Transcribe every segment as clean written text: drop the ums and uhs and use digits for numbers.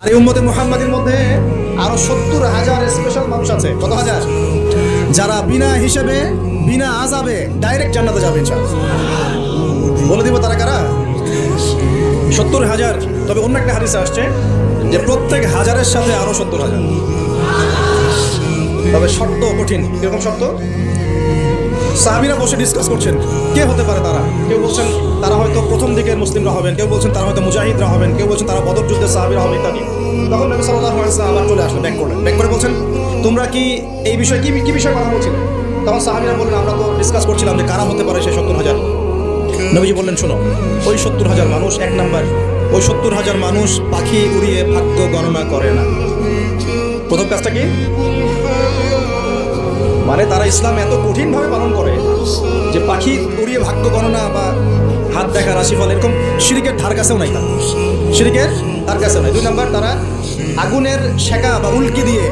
আর এই উম্মতে মুহাম্মাদের মধ্যে আরো 70,000 স্পেশাল মানুষ আছে। কত হাজার? যারা বিনা হিসেবে বিনা আযাবে ডাইরেক্ট জান্নাতে যাবে ইনশাআল্লাহ। বলে দিব তারা কারা? 70,000। তবে অন্য একটা হাদিসে আসছে যে প্রত্যেক হাজারের সাথে আরো 70,000। তবে শর্ত কঠিন। কিরকম শর্ত? সাহাবীরা বসে ডিসকাস করছেন কে হতে পারে তারা। কেউ বলছেন তারা হয়তো প্রথম দিকের মুসলিমরা হবেন, কেউ বলছেন তারা হয়তো মুজাহিদরা হবেন, কেউ বলছেন তারা বদর যুদ্ধের সাহাবীরা হবেন ইত্যাদি। তখন নবী সাল্লাল্লাহু আলাইহি ওয়াসাল্লাম আবার চলে আসলেন, ব্যাক করে বলছেন তোমরা কি এই বিষয়ে কি বিষয়ে কথা বলছিলে? তখন সাহাবীরা বললেন আমরা তো ডিসকাস করছিলাম যে কারা হতে পারে সেই 70,000। নবীজি বললেন শোনো, ওই 70,000 মানুষ, এক নাম্বার ওই 70,000 মানুষ পাখি উড়িয়ে ভাগ্য গণনা করে না। প্রথম কাজটা কি? মানে তারা ইসলাম এত কঠিনভাবে পালন করে যে পাখি উড়িয়ে ভাগ্য গণনা বা হাত দেখা রাশিফল এরকম শিরকের ধার কাছেও নাই। তার শিরকের ধার কাছেও নাই। দুই নাম্বার তারা আগুনের শেখা বা উল্কি দিয়ে,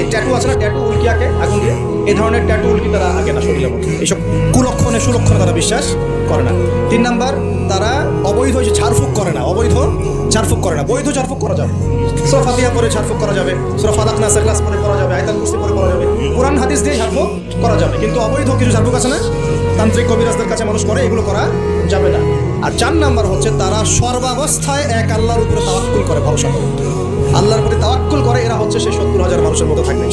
এই ট্যাটু আছে না, ট্যাটু উল্কি আঁকে আগুন দিয়ে, এই ধরনের ট্যাটু উল্কি তারা আঁকে না শরীরের মধ্যে। এইসব কুলক্ষণে সুলক্ষণে তারা বিশ্বাস করে না। তিন নাম্বার তারা অবৈধ যে ঝাড়ফুঁক করে না, অবৈধ ঝাড়ফুঁক করে না। বৈধ ঝাড়ফুঁক করা যাবে, সূরা ফাতিহা পড়ে ঝাড়ফুঁক করা যাবে, সূরা ফালাক নাস ইখলাস পড়ে করা যাবে, আয়াতুল কুরসি পড়ে করা যাবে, কোরআন হাদিস দিয়ে ঝাড়ফুঁক করা যাবে। কিন্তু অবৈধ কিছু ঝাড়ফুঁক আছে না, তান্ত্রিক কবিরাজদের কাছে মানুষ করে, এগুলো করা যাবে না। আর 4 নাম্বার হচ্ছে তারা সর্বাবস্থায় এক আল্লাহর উপরে তাওয়াক্কুল করে, ভরসা করে, আল্লাহর প্রতি তাওয়াক্কুল করে। এরা হচ্ছে সেই 70,000 মানুষের মতো থাকবে।